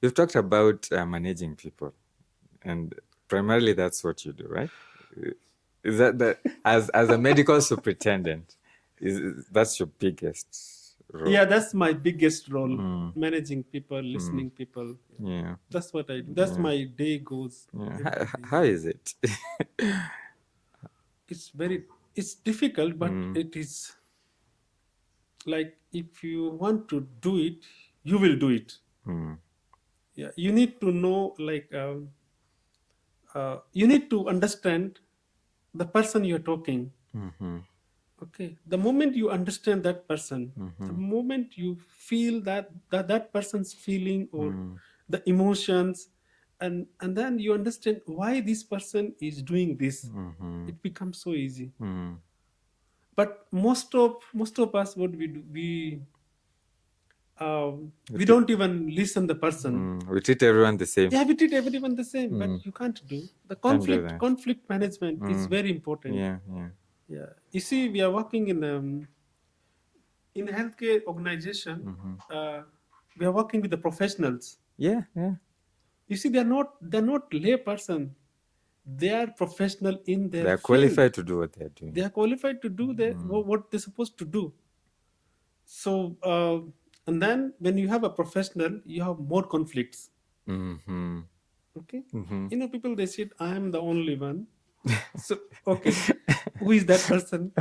You've talked about managing people, and primarily that's what you do, right? Is that as a medical superintendent, that's your biggest role? Yeah, that's my biggest role, managing people, listening people. Yeah. That's what I do. That's my day goes. Yeah. every day. How is it? It's difficult, but it is like if you want to do it, you will do it. Yeah, you need to know, like, you need to understand the person you're talking. Okay, the moment you understand that person, the moment you feel that person's feeling or the emotions, and then you understand why this person is doing this, it becomes so easy. But most of us, what we do, we don't even listen the person. We treat everyone the same. Yeah, we treat everyone the same, but you can't do the Can't do conflict. that. Conflict management is very important. Yeah, yeah. Yeah, you see, we are working in a healthcare organization. We are working with the professionals. Yeah, yeah. You see, they're not lay person. They are professional in their They're field. qualified to do what they're doing. They are qualified to do what they're supposed to do. So, and then when you have a professional, you have more conflicts. Mm-hmm. Okay, people, they said, I am the only one. So, okay, who is that person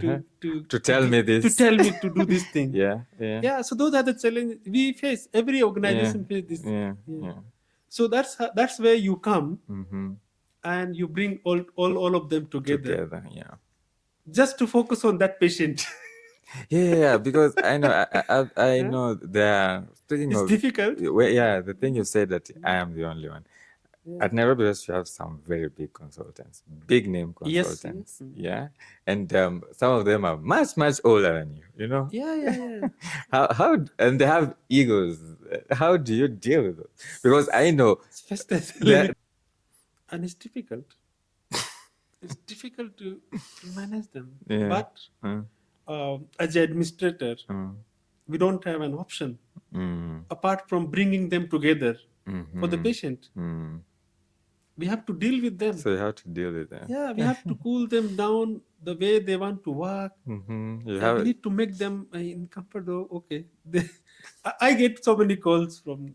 To tell me this. to tell me to do this thing? Yeah, yeah. Yeah, so those are the challenges we face. Every organization face this. Yeah, yeah. So that's where you come, and you bring all of them together, Yeah. just to focus on that patient. Yeah, because I know, I know they're speaking It's of difficult. Yeah, the thing you said that I am the only one. At Nairobi West, you have some very big consultants, big name Yes. consultants. Yeah, and some of them are much older than you. You know. Yeah. How and they have egos. How do you deal with it? Because I know It's first that and it's difficult. It's difficult to manage them. Yeah. But as an administrator, we don't have an option apart from bringing them together for the patient. We have to deal with them. So you have to deal with them. Yeah, we have to cool them down the way they want to work. We need to make them in comfort. Okay, I get so many calls from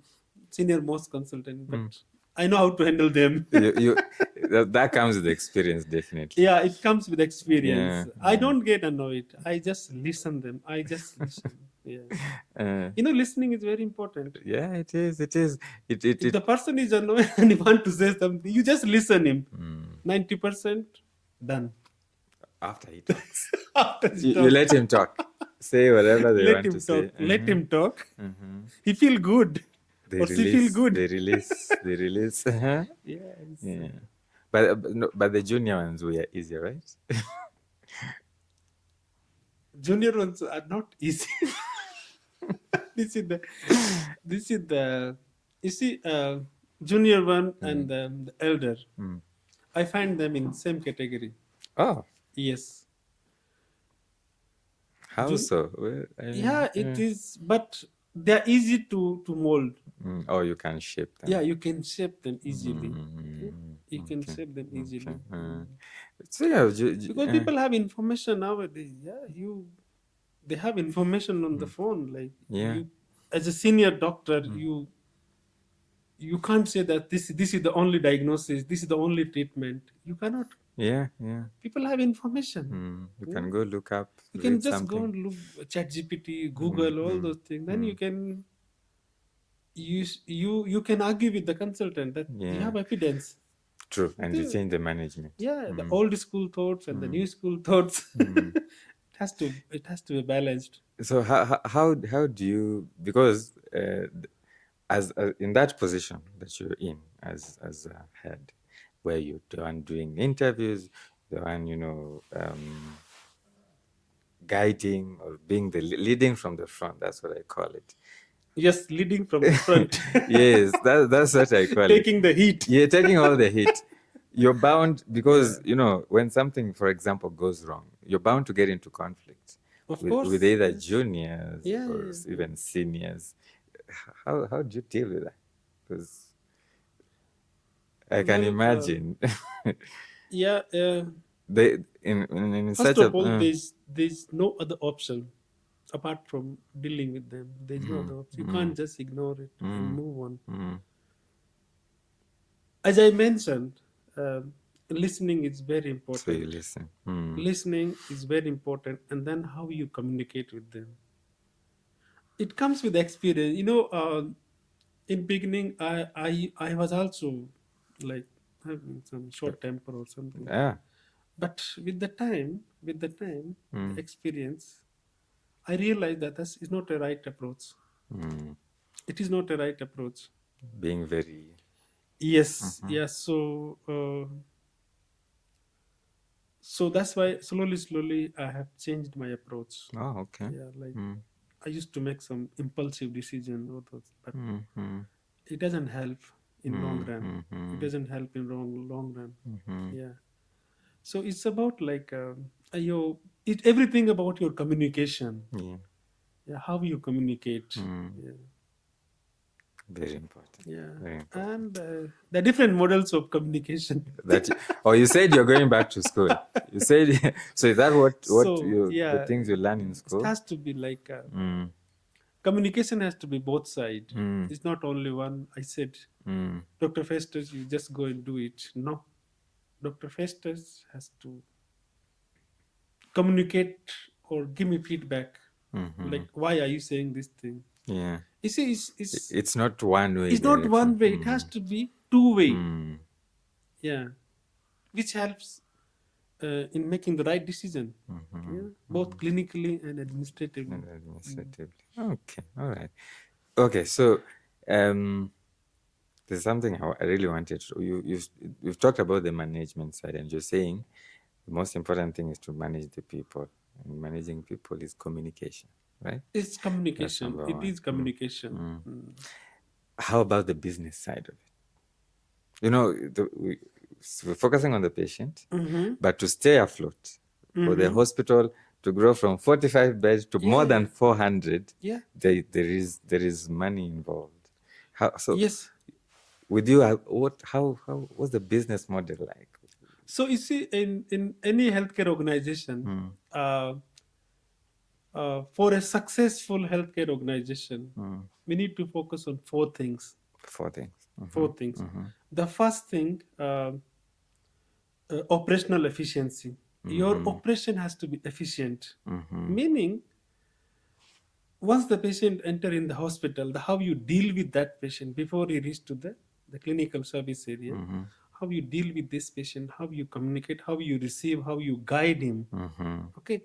senior most consultant, but I know how to handle them. That comes with experience, definitely. Yeah, it comes with experience. Yeah, I don't get annoyed. I just listen them. I just listen. Yeah. Listening is very important. Yeah, it is. It is. If the person is annoyed and he want to say something, you just listen him. 90% done. After he talks. You let him talk. Say whatever they want to say. Let him talk. He feel good. She feel good. They release. They release. Yes. Yeah. But the junior ones were easier, right? Junior ones are not easy. This is the you see, junior one and the elder. I find them in same category. Oh. Yes. How so? It is, but they're easy to mold. Oh, you can shape them. Yeah, you can shape them easily. You can shape them easily. So yeah, because people have information nowadays. Yeah, they have information on the phone. Like, you, as a senior doctor, you can't say that this is the only diagnosis, this is the only treatment. You cannot. Yeah. People have information. You can go look up. You can just go and look ChatGPT, Google, all those things. Then you can you can argue with the consultant that you have evidence. True, and you change the management. Yeah, the old school thoughts and the new school thoughts. It has to be balanced. So how do you, because as in that position that you're in as a head, where you're the one doing interviews, the one guiding or being the leading from the front, that's what I call it. Yes, leading from the front. Yes, that's what I call taking the heat. Yeah, taking all the heat. You're bound, because when something, for example, goes wrong, you're bound to get into conflict with either juniors or even seniors. How do you deal with that? Because I can Well, imagine yeah. they in First such a of all, there's no other option apart from dealing with them. There's no other option. You can't just ignore it and move on. As I mentioned, listening is very so you important. listen. Listening is very important, and then how you communicate with them. It comes with experience. In beginning, I was also like having some short temper or something. Yeah. But with the time, the experience, I realized that this is not a right approach. It is not a right approach. Being very Yes, yes. So that's why slowly I have changed my approach. okay. Yeah, like I used to make some impulsive decision, but it doesn't help in long run. It doesn't help in long run. Yeah. So it's about like your everything about your communication. Yeah. Yeah, how you communicate. Yeah. Very important. Yeah, Very important. and the different models of communication. That you said you're going back to school. You said so. Is that what So you the yeah, things you learn in it school? has to be like communication has to be both side. Mm. It's not only one. I said, Dr. Festus, you just go and do it. No, Dr. Festus has to communicate or give me feedback. Like, why are you saying this thing? Yeah. You see, it's It's not one way it's not direction. one way. It has to be two way. Mm. Yeah, which helps in making the right decision. Yeah, both clinically and administratively. And administratively. Okay. All right. Okay. So, there's something I really wanted to. You've talked about the management side, and you're saying the most important thing is to manage the people, and managing people is communication, right? It's communication. number It one. is communication. How about the business side of it? We're focusing on the patient, but to stay afloat, for the hospital to grow from 45 beds to more than 400, Yeah. there is money involved. So Yes. with you, what's the business model like? So you see, in any healthcare organization, for a successful healthcare organization, we need to focus on four things. Four things. Four things. The first thing, operational efficiency. Your operation has to be efficient, meaning once the patient enter in the hospital, how you deal with that patient before he reach to the clinical service area, how you deal with this patient, how you communicate, how you receive, how you guide him, okay,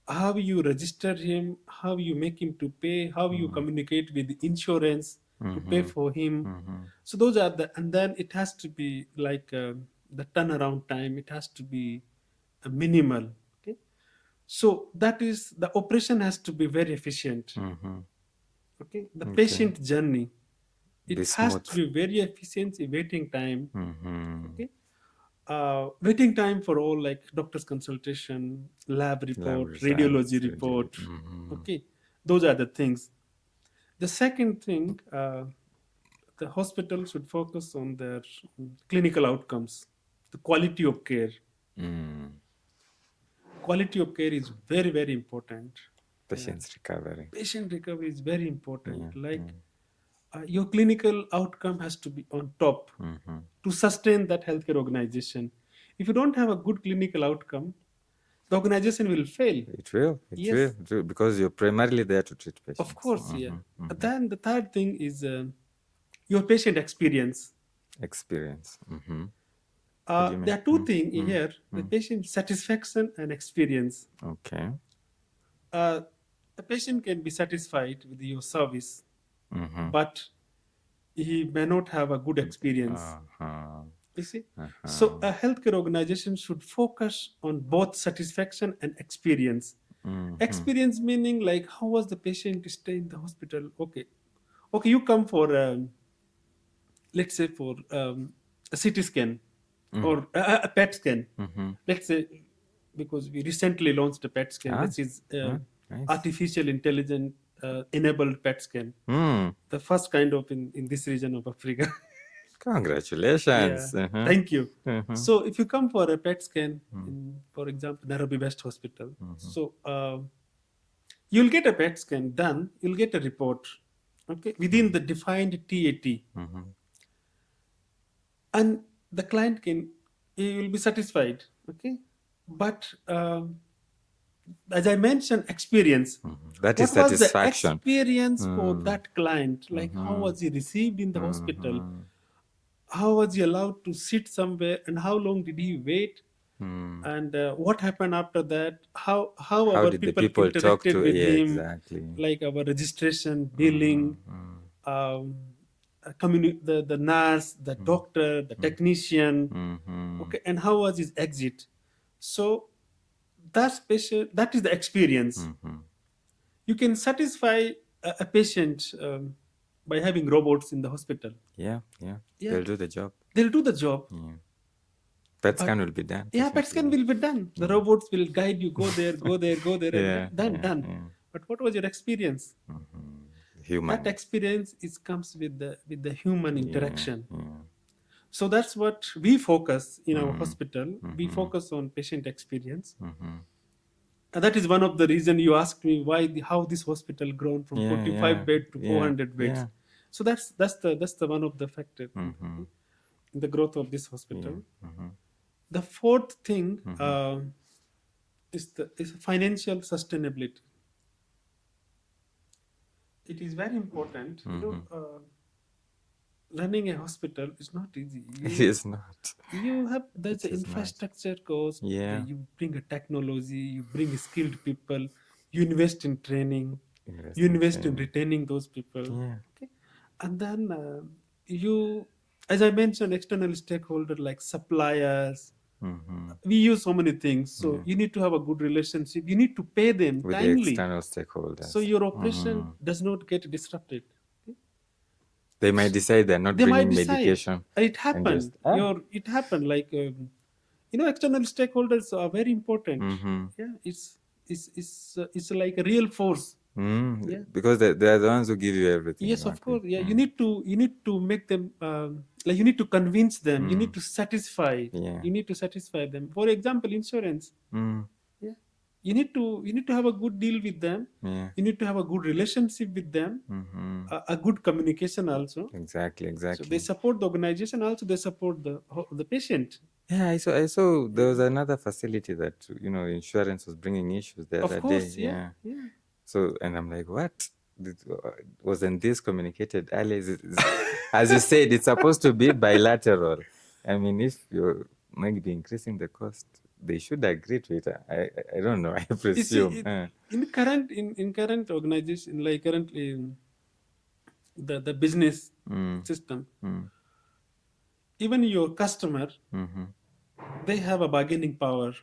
how you register him, how you make him to pay, how you communicate with the insurance to pay for him. So those are and then it has to be like the turnaround time, it has to be minimal. Okay, so that is the operation has to be very efficient. Okay, the patient journey, it has to be very efficient. Waiting time, okay, waiting time for all like doctor's consultation, lab report, radiology report. Okay, those are the things. The second thing, the hospital should focus on their clinical outcomes, the quality of care. Quality of care is very important. Patient's recovery. Patient recovery is very important. Your clinical outcome has to be on top to sustain that healthcare organization. If you don't have a good clinical outcome, the organization will fail. It will. It will, because you're primarily there to treat patients. Of course, yeah. Then the third thing is your patient experience. Experience. There are two things here: the patient satisfaction and experience. Okay. A patient can be satisfied with your service, but he may not have a good experience. You see? So a healthcare organization should focus on both satisfaction and experience. Experience meaning like how was the patient stay in the hospital? Okay, you come for let's say for a CT scan or a PET scan. Let's say, because we recently launched a PET scan, which is nice. artificial intelligence enabled PET scan, the first kind of in this region of Africa. Congratulations. Yeah, thank you. So if you come for a PET scan in, for example, Nairobi West Hospital, so you'll get a PET scan done, you'll get a report, okay, within the defined TAT, and the client he will be satisfied, okay. But as I mentioned, experience. That is What was the satisfaction. experience for that client? Like, how was he received in the hospital? How was he allowed to sit somewhere, and how long did he wait? And what happened after that? How our did the people people talk interacted to? with Yeah, him, exactly. like our registration, billing, the nurse, the doctor, the technician, okay, and how was his exit? So that is the experience. You can satisfy a patient by having robots in the hospital. Yeah. They'll do the job. They'll do the job. PET scan will be done. Yeah, PET scan will be done. The robots will guide you, go there, go there, go there, and done. Yeah. But what was your experience? Human. That experience comes with the human interaction. So that's what we focus in our hospital. We focus on patient experience. And that is one of the reasons you asked me how this hospital grown from 45 bed to 400 beds. Yeah. So that's the one of the factor in the growth of this hospital. The fourth thing is financial sustainability. It is very important. Running a hospital is not easy. It is not. There's an infrastructure cost. Yeah. You bring a technology, you bring skilled people, you invest in training, you invest in retaining those people. Yeah. Okay. And then you, as I mentioned, external stakeholder like suppliers. We use so many things. So you need to have a good relationship. You need to pay them with timely. the external stakeholders. So your operation does not get disrupted. They might decide they're not bringing medication. It happened. It happened. Like external stakeholders are very important. Yeah, it's like a real force. Yeah. Because they are the ones who give you everything. Yes, of course. Yeah, you need to make them like you need to convince them. You need to satisfy. Yeah. You need to satisfy them. For example, insurance. Yeah, you need to have a good deal with them. Yeah. You need to have a good relationship with them. A good communication also. Exactly. So they support the organization. Also, they support the patient. Yeah, I saw there was another facility that insurance was bringing issues the other day. Yeah. So, and I'm like, what? Wasn't this communicated earlier? As you said, it's supposed to be bilateral. I mean, if you're maybe increasing the cost, they should agree to it. I don't know. I presume. In current organization, like currently the business system, even your customer, they have a bargaining power.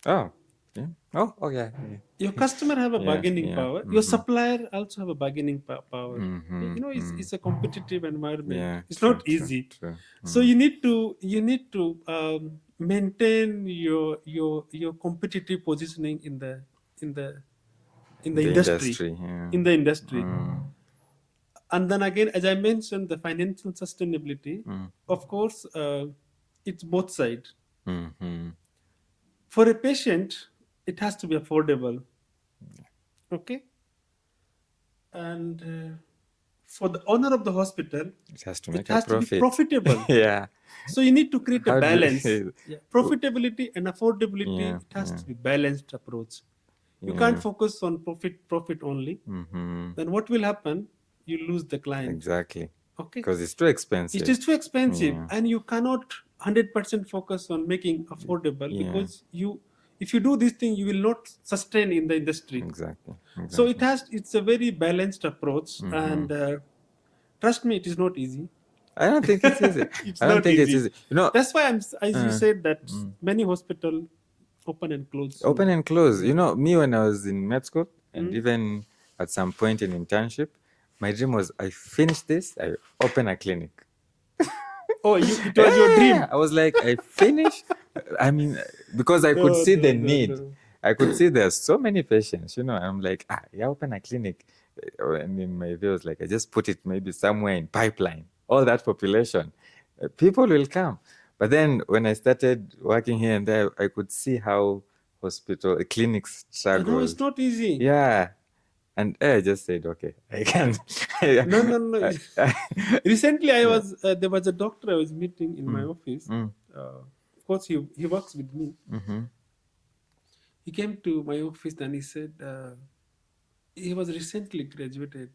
Oh. Yeah. Oh, yeah. Your customer have a bargaining power. Your supplier also have a bargaining power. It's a competitive environment. Yeah, it's not easy. True. So you need to maintain your competitive positioning in the industry. Yeah. In the industry. And then again, as I mentioned, the financial sustainability. Of course, it's both sides. For a patient, it has to be affordable. Okay. And for the owner of the hospital, it has to make it has a profit. To be profitable. Yeah. So you need to create a balance. Profitability and affordability, it has to be balanced approach. You can't focus on profit only. Then what will happen? You lose the client. Exactly. Okay. Because it's too expensive. It is too expensive, and you cannot 100% focus on making affordable because if you do this thing, you will not sustain in the industry. Exactly. So it's a very balanced approach, and trust me, it is not easy. I don't think it's easy. I don't think it's easy. That's why as you said that many hospitals open and close. Open and close. Me when I was in med school and even at some point in internship, my dream was I finish this, I open a clinic. Oh, it was your dream. I was like, I finished. I mean, because I could see the need. I could see there's so many patients, I'm like, yeah, open a clinic. And in my views, like, I just put it maybe somewhere in pipeline, all that population, people will come. But then when I started working here and there, I could see how clinics No, struggle. it's not easy. Yeah. And I just said, okay, I can. No. Recently, there was a doctor I was meeting in my office. Of course, he works with me. He came to my office and he said he was recently graduated.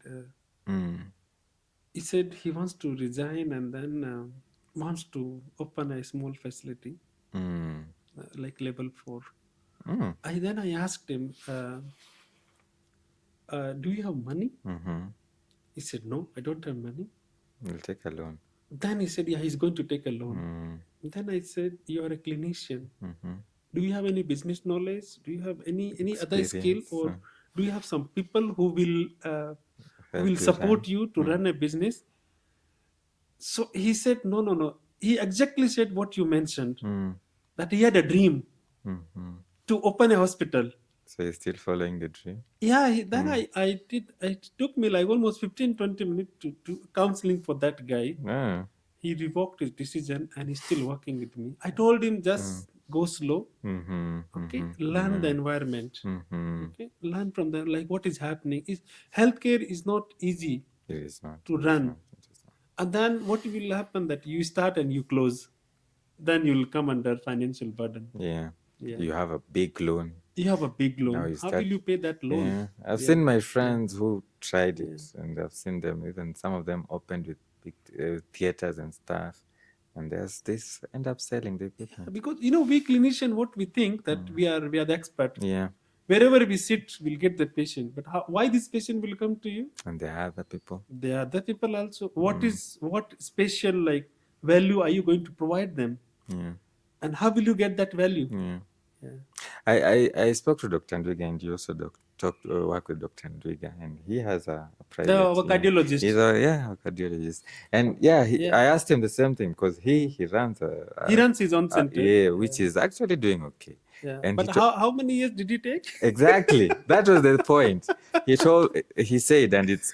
He said he wants to resign and then wants to open a small facility like level 4. I asked him, do you have money? He said, no, I don't have money. You'll take a loan. Then he said, yeah, he's going to take a loan. Then I said, you are a clinician. Do you have any business knowledge? Do you have any other skill, or do you have some people who will support you to run a business? So he said, no. He exactly said what you mentioned, that he had a dream to open a hospital. So he's still following the dream? Yeah, then I did. It took me like almost 15-20 minutes to counseling for that guy. He revoked his decision and he's still working with me. I told him just go slow. Okay, learn the environment. Okay, learn from them, like what is happening. Healthcare is not easy It is not to run. And then what will happen that you start and you close, then you'll come under financial burden. Yeah. You have a big loan. You have a big loan. How will you pay that loan? Yeah. I've seen my friends who tried it, and I've seen them, even some of them opened with big theaters and stuff, and this end up selling the equipment. Because we clinician, what we think that we are the expert. Yeah. Wherever we sit, we'll get the patient. But why this patient will come to you? And there are other people. There are other people also. What special like value are you going to provide them? Yeah. And how will you get that value? Yeah. I spoke to Dr. Ndwiga, and you also work with Dr. Ndwiga, and he has a private. The cardiologist. He's a cardiologist, and I asked him the same thing because he runs he runs his own center, which is actually doing okay. Yeah. And but how many years did he take? Exactly, that was the point. He said, and it's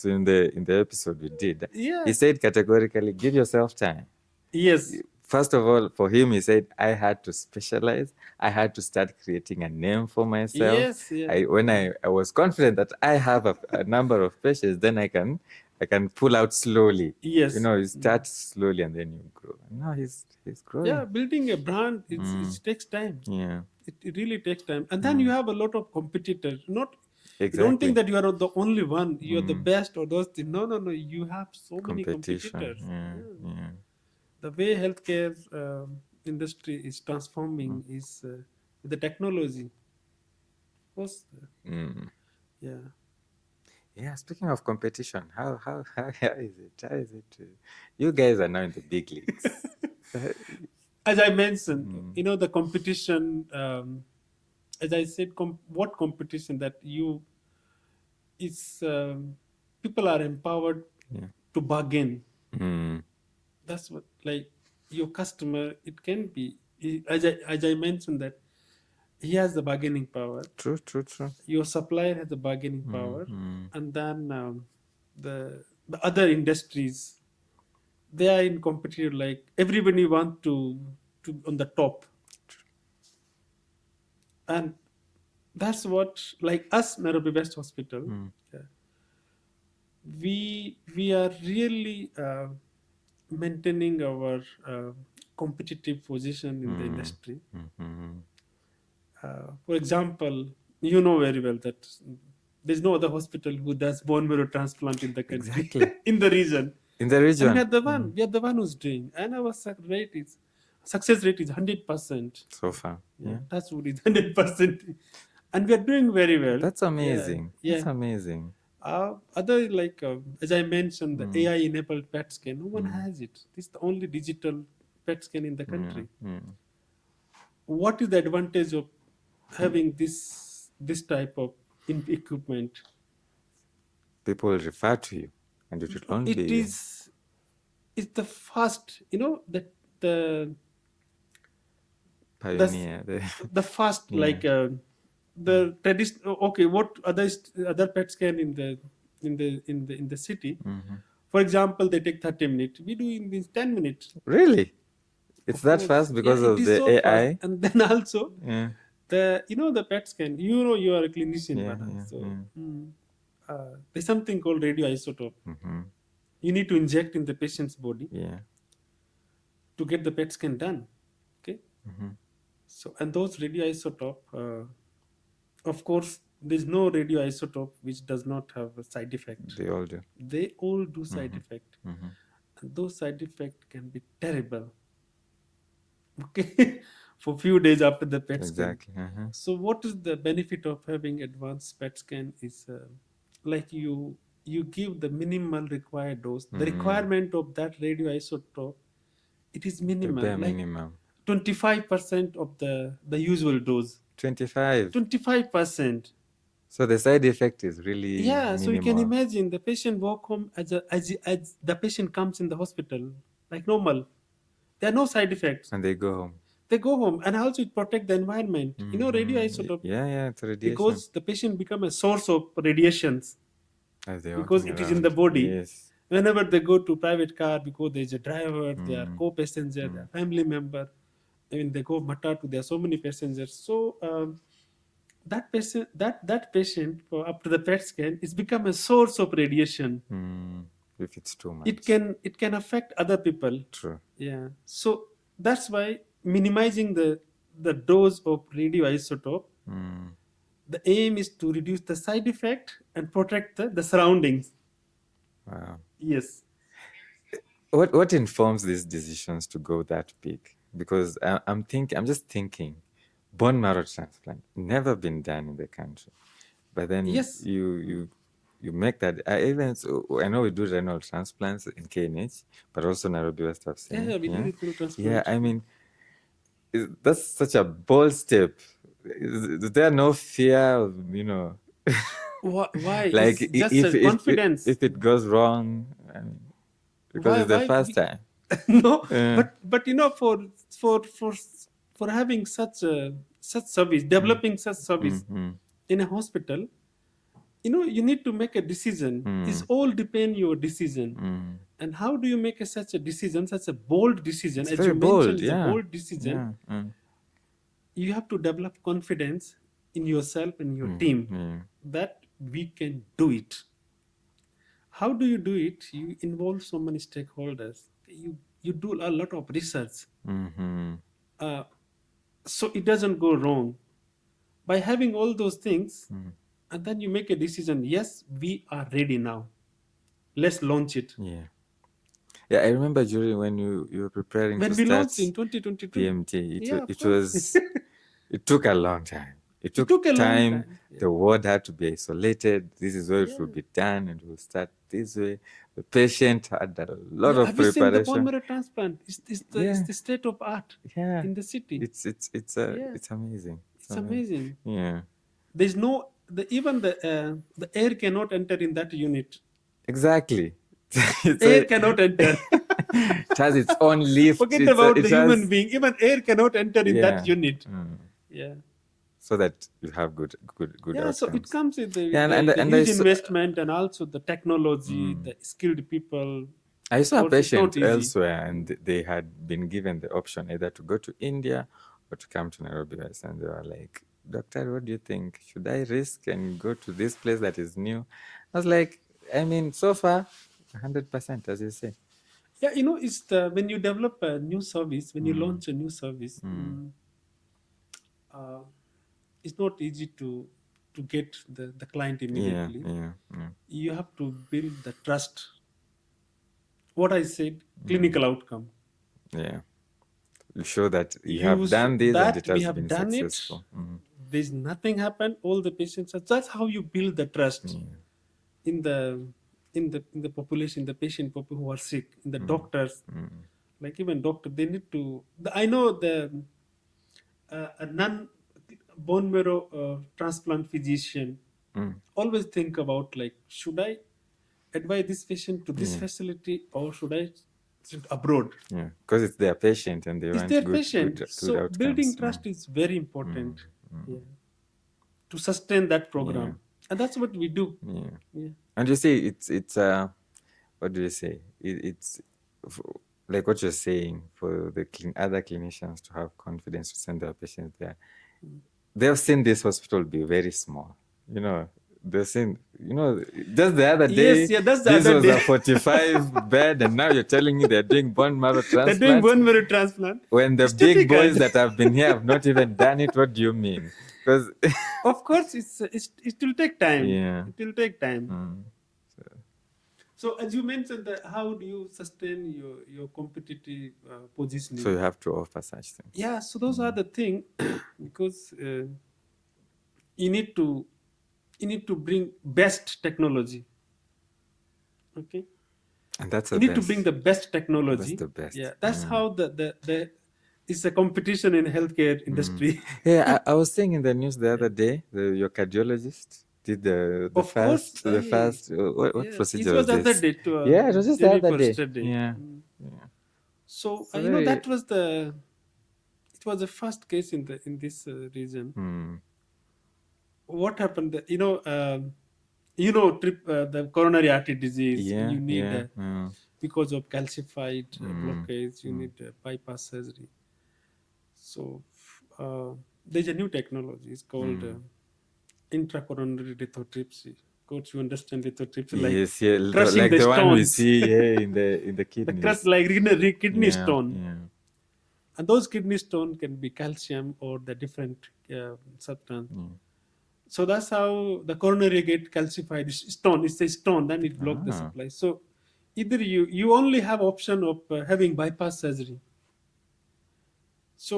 in the episode we did. Yeah. He said categorically, give yourself time. Yes. First of all, for him, he said, I had to specialize. I had to start creating a name for myself. Yes, yeah. When I was confident that I have a number of patients, then I can pull out slowly. Yes. You start slowly and then you grow. Now he's growing. Yeah, building a brand, it takes time. Yeah. It really takes time. And then you have a lot of competitors. Exactly. Don't think that you are the only one. You are the best or those things. No. You have so many competitors. Yeah. The way healthcare industry is transforming is with the technology. Of course. Yeah. Yeah. Speaking of competition, how is it? How is it? You guys are now in the big leagues. As I mentioned, the competition. As I said, what competition that people are empowered to bargain. That's what, like, your customer, it can be, as I mentioned, that he has the bargaining power. True. Your supplier has the bargaining power. And then the other industries, they are in competitive, like everybody want to on the top. And that's what, like us, Nairobi West Hospital, we are really maintaining our competitive position in the industry. For example, you know very well that there's no other hospital who does bone marrow transplant in the country. Exactly. In the region. And we are the one who's doing, and our success rate is 100%. So far. Yeah. That's what is 100%. And we are doing very well. That's amazing. Yeah. That's amazing. Other, like, as I mentioned, the AI-enabled PET scan, no one has it. This is the only digital PET scan in the country. What is the advantage of having this type of equipment? People will refer to you, and it will only be. It's the fast, the pioneer. The fast, like, the tradition. Okay, what other PET scan in the city? For example, they take 30 minutes. We do in these 10 minutes. Really? It's Of that course, fast yeah, because it of is the so fast. AI? And then also Yeah, the PET scan. You are a clinician, yeah, Bana. yeah, So yeah. there's something called radioisotope. You need to inject in the patient's body Yeah. to get the PET scan done. Okay. So, and those radioisotope, of course, there's no radioisotope which does not have a side effect. They all do. They all do side effect, and those side effects can be terrible. Okay, for few days after the PET scan. Exactly. So, what is the benefit of having advanced PET scan? Is like you give the minimal required dose. The requirement of that radioisotope, it is The minimal, bare like minimum. 25% of the usual dose. 25. 25%. So the side effect is really Yeah, so you can minimal. imagine the patient walk home as the patient comes in the hospital like normal. There are no side effects. And they go home. They go home, and also it protect the environment. Radioisotope, Yeah, yeah, it's radiation. because the patient become a source of radiations, As they're because walking it is in around. the body. Yes. Whenever they go to private car, because there is a driver, they are co-passenger, they are family member. I mean, they go matatu, there are so many passengers. So that patient after the PET scan is become a source of radiation. If it's too much. It can affect other people. True. Yeah. So that's why minimizing the dose of radioisotope, the aim is to reduce the side effect and protect the surroundings. Wow. Yes. What informs these decisions to go that big? Because I'm just thinking, bone marrow transplant never been done in the country, but then Yes. you make that. I know we do renal transplants in KNH, but also Nairobi West Hospital. Yeah, we do renal transplant. Yeah, I mean, that's such a bold step. Is there no fear of, Why? like It's just a confidence. if it goes wrong, I mean, because it's the first time. No, but for having such service, developing such service in a hospital, you need to make a decision. It's all depend your decision. And how do you make such a decision, such a bold decision? It's as very you bold, mentioned, it's yeah. a bold decision. Yeah. You have to develop confidence in yourself and your team that we can do it. How do you do it? You involve so many stakeholders. You do a lot of research, so it doesn't go wrong. By having all those things, and then you make a decision. Yes, we are ready now. Let's launch it. Yeah. Yeah, I remember during when you were preparing When to we start launched in 2022, PMT, of it course. was it took a long time. It took took a long time. time. Yeah. The ward had to be isolated. This is where it will be done, and we'll start this way. The patient had a lot of Have you seen the bone preparation. marrow transplant? It's the state of art in the city. It's amazing. It's amazing. Yeah. There's no even the air cannot enter in that unit. Exactly. Air cannot enter. It has its own lift. Forget about the human being. Even air cannot enter in that unit. Yeah. So that you have good outcomes. So it comes with the and huge investment, and also the technology, the skilled people. I saw a patient easy. elsewhere, and they had been given the option either to go to India or to come to Nairobi West, and they were like, "Doctor, what do you think? Should I risk and go to this place that is new?" I was like, I mean, so far, 100%, as you say. Yeah, it's when you develop a new service, when you launch a new service, it's not easy to get the client immediately. Yeah. You have to build the trust. What I said, clinical outcome. Yeah. You show that you have done this and it has been successful. There's nothing happened. All the patients. That's how you build the trust in the population, the patient who are sick, in the doctors. Like even doctor, they need to. I know a non-bone marrow transplant physician always think about, like, should I advise this patient to this facility or should I send abroad? Yeah, because it's their patient and they want their good patient. good So outcomes. building trust is very important. Yeah. to sustain that program, and that's what we do. Yeah. And you see, it's what do you say? It's f- like what you're saying for the other clinicians to have confidence to send their patients there. They've seen this hospital be very small. They've seen, just the other day, Yes, yeah, that's the this other was day. a 45 bed, and now you're telling me they're doing bone marrow They're doing transplant. bone marrow transplant. When the It's big boys difficult. that have been here have not even done it, what do you mean? Because Of course, it will take time. Yeah. It will take time. So as you mentioned, that how do you sustain your competitive positioning? So you have to offer such things. Yeah, so those are the thing, because you need to bring best technology. Okay. And that's You the need best. to bring the best technology. That's the best. Yeah, that's how the it's a competition in healthcare industry. Yeah, I was saying in the news the other day, your cardiologist did the Of course, first what yes, procedure it was the this? other day to Yeah, it was just the other Jennifer's day. study. Yeah. So So that was the first case in this region. What happened? The coronary artery disease. Yeah, You need yeah. because of calcified blockage. You need bypass surgery. So there's a new technology. It's called intracoronary lithotripsy. Coach, you understand lithotripsy? Like Yes, yeah, crushing like the one we stones. see in the The kidneys. crush like kidney Yeah, stone. yeah. And those kidney stone can be calcium or the different substance. So that's how the coronary get calcified. Stone, it's a stone, then it blocks the supply. So either you only have option of having bypass surgery. So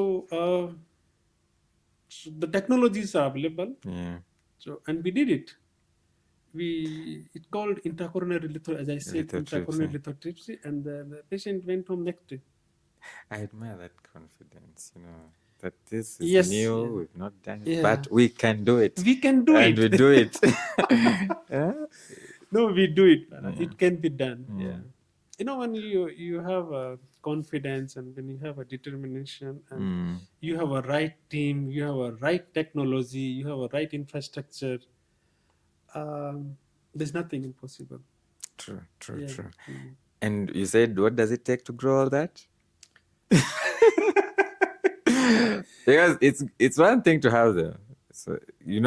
the technologies are available. Yeah. So and we did it. It called intracoronary as I said, intracoronary lithotripsy, and the patient went home next day. I admire that confidence, that this is new, we've not done it, but we can do it. We can do and it. we do it. No, we do it. It can be done. Yeah. When you have confidence, and when you have a determination, and you have a right team, you have a right technology, you have a right infrastructure, there's nothing impossible. True. And you said, what does it take to grow all that? Because it's one thing to have them, so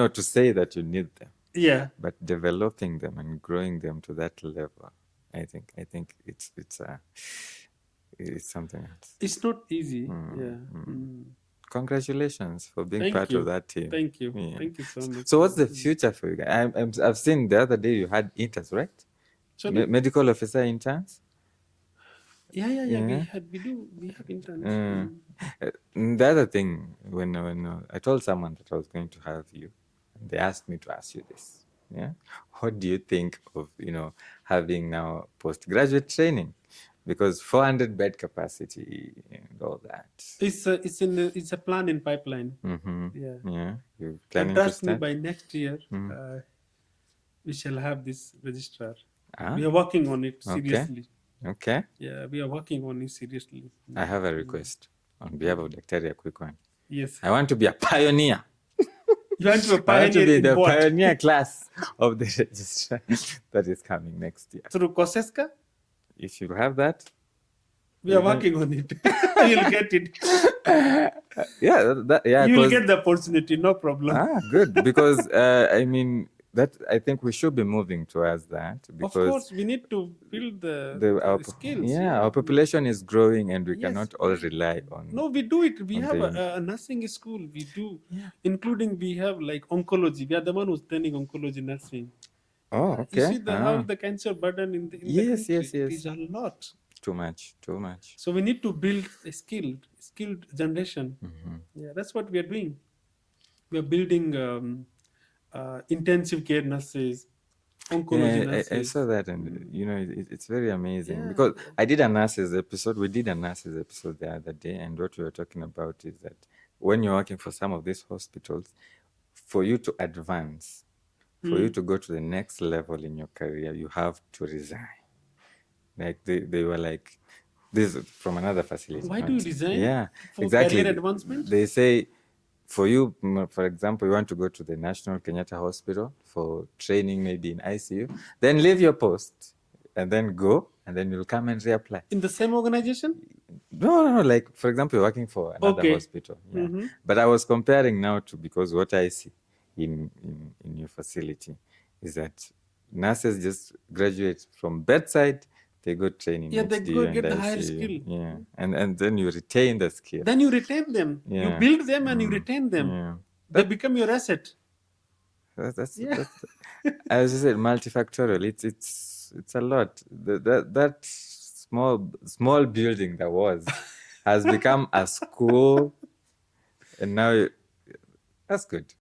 to say that you need them. Yeah. But developing them and growing them to that level, I think it's something else. It's not easy. Congratulations for being part of that team. Thank you. Yeah. Thank you so much. So what's the future for you guys? I've seen the other day you had interns, right? Medical officer interns. Yeah. We have interns. The other thing, when I told someone that I was going to have you, and they asked me to ask you this. Yeah, what do you think of having now postgraduate training? Because 400 bed capacity and all that. It's a plan in pipeline. Yeah. You're planning trust to me, start? by next year, we shall have this registrar. We are working on it seriously. Okay. Yeah, we are working on it seriously. I have a request on behalf of Daktari, a quick one. Yes. I want to be a pioneer. You want to be a pioneer? I want to be in the what? pioneer class of the registrar that is coming next year. Through COSESCA? If you have that, we are working on it. You'll get it. Yeah. You will get the opportunity, no problem. Good. Because I think we should be moving towards that. Because of course, we need to build the skills. Yeah, our population is growing, and we cannot all rely on. No, we do it. We have a nursing school. We do, including we have like oncology. We are the one who's training oncology nursing. Oh, okay. You see how the cancer burden in the country? Yes. It is a lot. Too much. So we need to build a skilled generation. Yeah, that's what we are doing. We are building intensive care nurses, oncology nurses. I saw that, and it's very amazing because I did a nurses episode. We did a nurses episode the other day, and what we were talking about is that when you're working for some of these hospitals, for you to advance, for you to go to the next level in your career, you have to resign. Like they were like, this is from another facility. Why do you resign? Yeah, for exactly. Career advancement? They say for you, for example, you want to go to the National Kenyatta Hospital for training, maybe in ICU, then leave your post and then go, and then you'll come and reapply. In the same organization? No, like, for example, you're working for another Okay. hospital. Yeah. But I was comparing now to, because what I see in your facility is that nurses just graduate from bedside, they go training. Yeah, they HDU go and get the higher ICU. skill. Yeah. And then you retain the skill. Then you retain them. You Yeah. build them and you retain them. Yeah. They become your asset. That's Yeah. as you said, multifactorial. It's a lot. That small building that was has become a school, and now that's good.